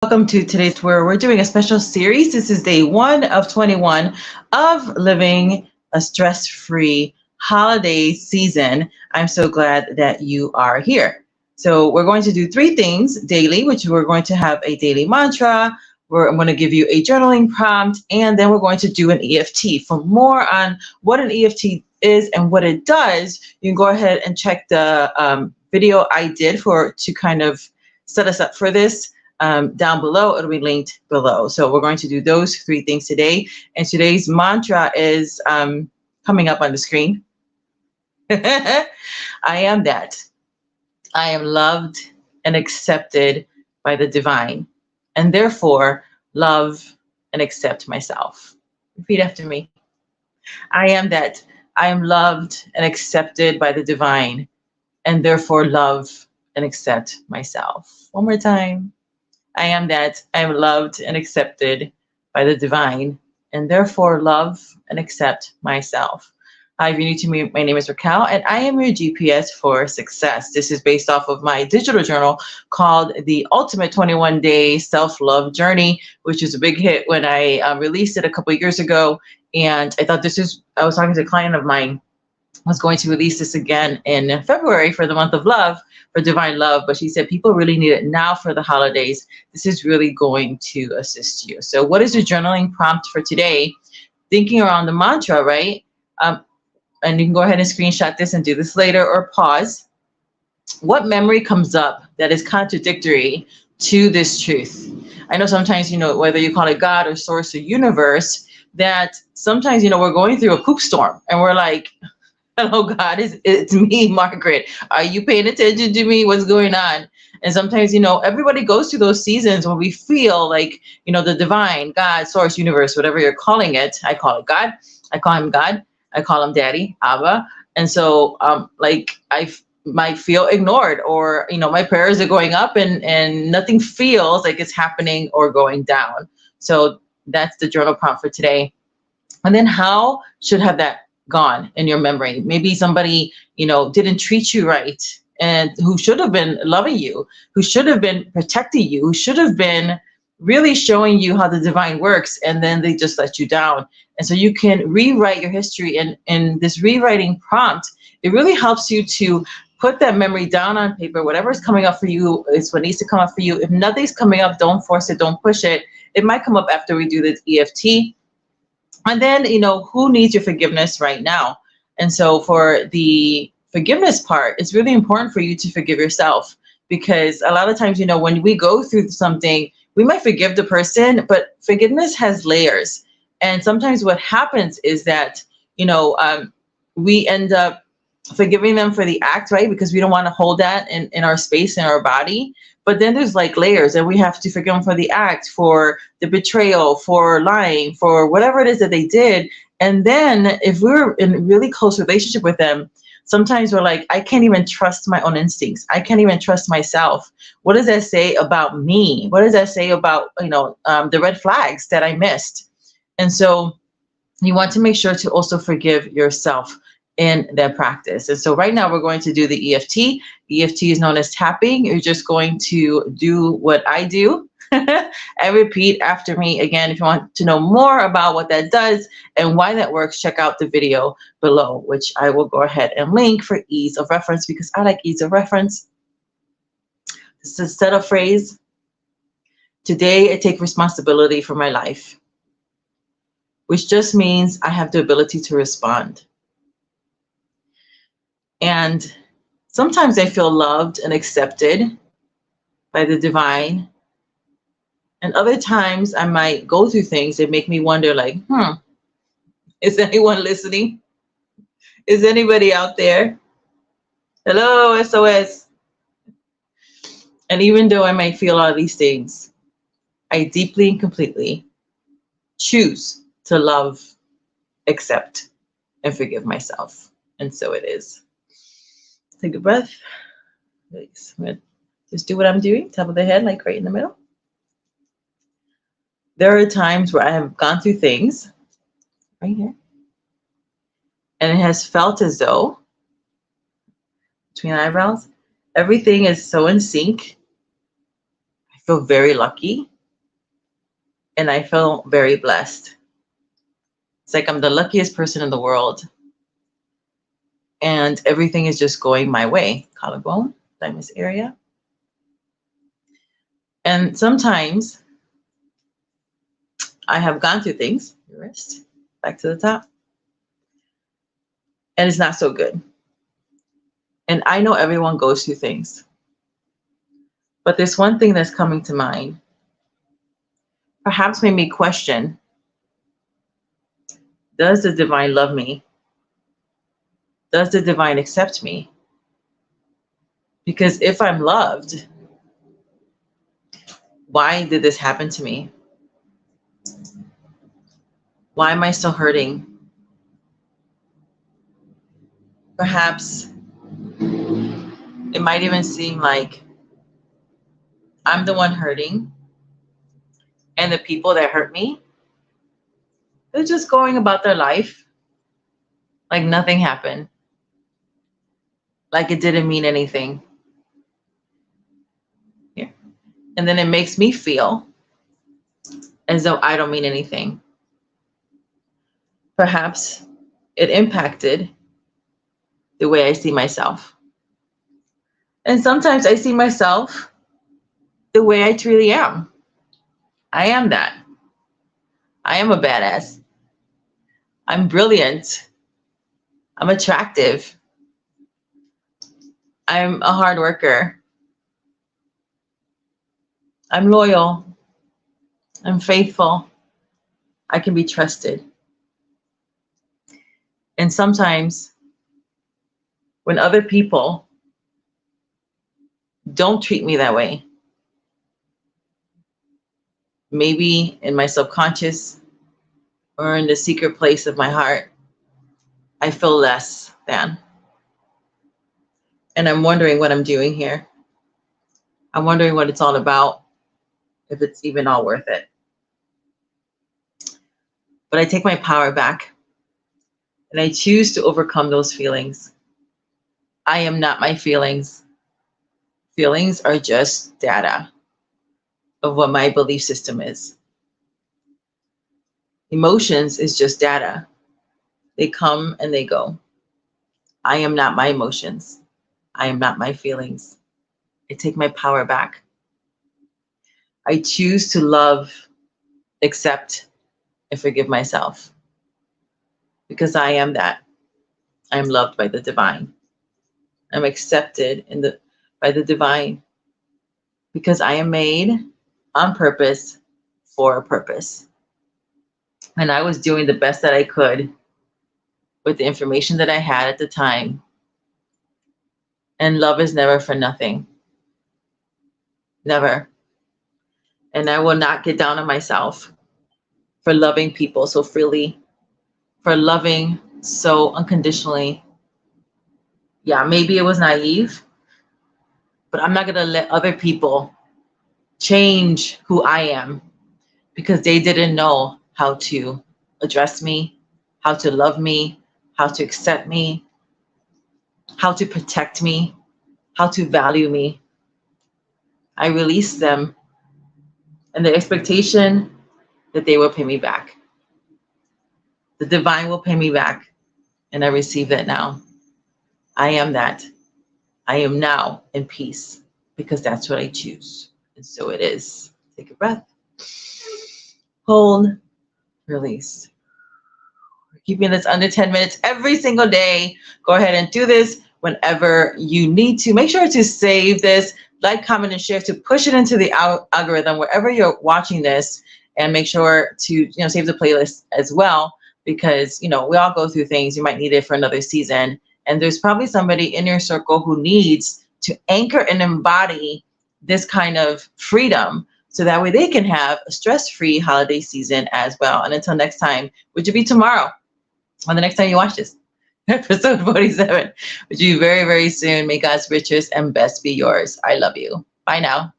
Welcome to today's where we're doing a special series. This is day 1 of 21 of living a stress-free holiday season. I'm so glad that you are here. So we're going to do 3 things daily, which we're going to have a daily mantra. I'm going to give you a journaling prompt, and then we're going to do an EFT. For more on what an EFT is and what it does, you can go ahead and check the video I did to kind of set us up for this. Down below, it'll be linked below. So we're going to do those 3 things today. And today's mantra is coming up on the screen. I am that. I am loved and accepted by the divine, and therefore love and accept myself. Repeat after me. I am that. I am loved and accepted by the divine, and therefore love and accept myself. One more time. I am that. I am loved and accepted by the divine, and therefore love and accept myself. Hi, if you're new to me, my name is Raquel, and I am your GPS for success. This is based off of my digital journal called The Ultimate 21-Day Self-Love Journey, which is a big hit when I released it a couple of years ago. And I thought I was talking to a client of mine, was going to release this again in February for the month of love, for divine love, but she said people really need it now for the holidays. This is really going to assist you. So what is the journaling prompt for today? Thinking around the mantra, right? And you can go ahead and screenshot this and do this later, or pause. What memory comes up that is contradictory to this truth? I know sometimes, whether you call it God or source or universe, that sometimes, we're going through a poop storm and we're like, hello, God, it's me, Margaret. Are you paying attention to me? What's going on? And sometimes, everybody goes through those seasons when we feel like, the divine, God, source, universe, whatever you're calling it. I call it God. I call him God. I call him Daddy, Abba. And so, I might feel ignored, or, my prayers are going up and nothing feels like it's happening or going down. So that's the journal prompt for today. And then how should have that gone in your memory? Maybe somebody, didn't treat you right, and who should have been loving you, who should have been protecting you, who should have been really showing you how the divine works, and then they just let you down. And so you can rewrite your history, and in this rewriting prompt, it really helps you to put that memory down on paper. Whatever is coming up for you is what needs to come up for you. If nothing's coming up, don't force it, don't push it. It might come up after we do this EFT. And then, who needs your forgiveness right now? And so for the forgiveness part, it's really important for you to forgive yourself, because a lot of times, when we go through something, we might forgive the person, but forgiveness has layers. And sometimes what happens is that, we end up forgiving them for the act, right? Because we don't want to hold that in our space, in our body. But then there's like layers, and we have to forgive them for the act, for the betrayal, for lying, for whatever it is that they did. And then if we're in a really close relationship with them, sometimes we're like, I can't even trust my own instincts. I can't even trust myself. What does that say about me? What does that say about, the red flags that I missed? And so you want to make sure to also forgive yourself in that practice. And so right now we're going to do the EFT. EFT is known as tapping. You're just going to do what I do and repeat after me. Again, if you want to know more about what that does and why that works, check out the video below, which I will go ahead and link for ease of reference, because I like ease of reference. This is a set of phrase. Today I take responsibility for my life, which just means I have the ability to respond. And sometimes I feel loved and accepted by the divine. And other times I might go through things that make me wonder, like, is anyone listening? Is anybody out there? Hello, SOS. And even though I might feel all these things, I deeply and completely choose to love, accept, and forgive myself. And so it is. Take a breath. Release. Just do what I'm doing, top of the head, like right in the middle. There are times where I have gone through things right here, and it has felt as though between eyebrows, everything is so in sync. I feel very lucky. And I feel very blessed. It's like I'm the luckiest person in the world. And everything is just going my way. Collarbone, thymus area. And sometimes I have gone through things, your wrist, back to the top, and it's not so good. And I know everyone goes through things. But there's one thing that's coming to mind, perhaps made me question, does the divine love me? Does the divine accept me? Because if I'm loved, why did this happen to me? Why am I still hurting? Perhaps it might even seem like I'm the one hurting, and the people that hurt me, they're just going about their life like nothing happened, like it didn't mean anything. Here. And then it makes me feel as though I don't mean anything. Perhaps it impacted the way I see myself. And sometimes I see myself the way I truly am. I am that. I am a badass. I'm brilliant. I'm attractive. I'm a hard worker. I'm loyal. I'm faithful. I can be trusted. And sometimes when other people don't treat me that way, maybe in my subconscious or in the secret place of my heart, I feel less than. And I'm wondering what I'm doing here. I'm wondering what it's all about, if it's even all worth it. But I take my power back and I choose to overcome those feelings. I am not my feelings. Feelings are just data of what my belief system is. Emotions is just data. They come and they go. I am not my emotions. I am not my feelings. I take my power back. I choose to love, accept, and forgive myself. Because I am that. I am loved by the divine. I'm accepted by the divine. Because I am made on purpose for a purpose. And I was doing the best that I could with the information that I had at the time. And love is never for nothing. Never. And I will not get down on myself for loving people so freely, for loving so unconditionally. Yeah, maybe it was naive, but I'm not going to let other people change who I am because they didn't know how to address me, how to love me, how to accept me, how to protect me, how to value me. I release them and the expectation that they will pay me back. The divine will pay me back, and I receive that now. I am that. I am now in peace because that's what I choose. And so it is. Take a breath. Hold. Release. We're keeping this under 10 minutes every single day. Go ahead and do this whenever you need to. Make sure to save this, like, comment, and share to push it into the algorithm wherever you're watching this, and make sure to save the playlist as well, because we all go through things. You might need it for another season, and there's probably somebody in your circle who needs to anchor and embody this kind of freedom, so that way they can have a stress-free holiday season as well. And until next time, which will be tomorrow, or the next time you watch this, episode 47, which will be very, very soon. May God's riches and best be yours. I love you. Bye now.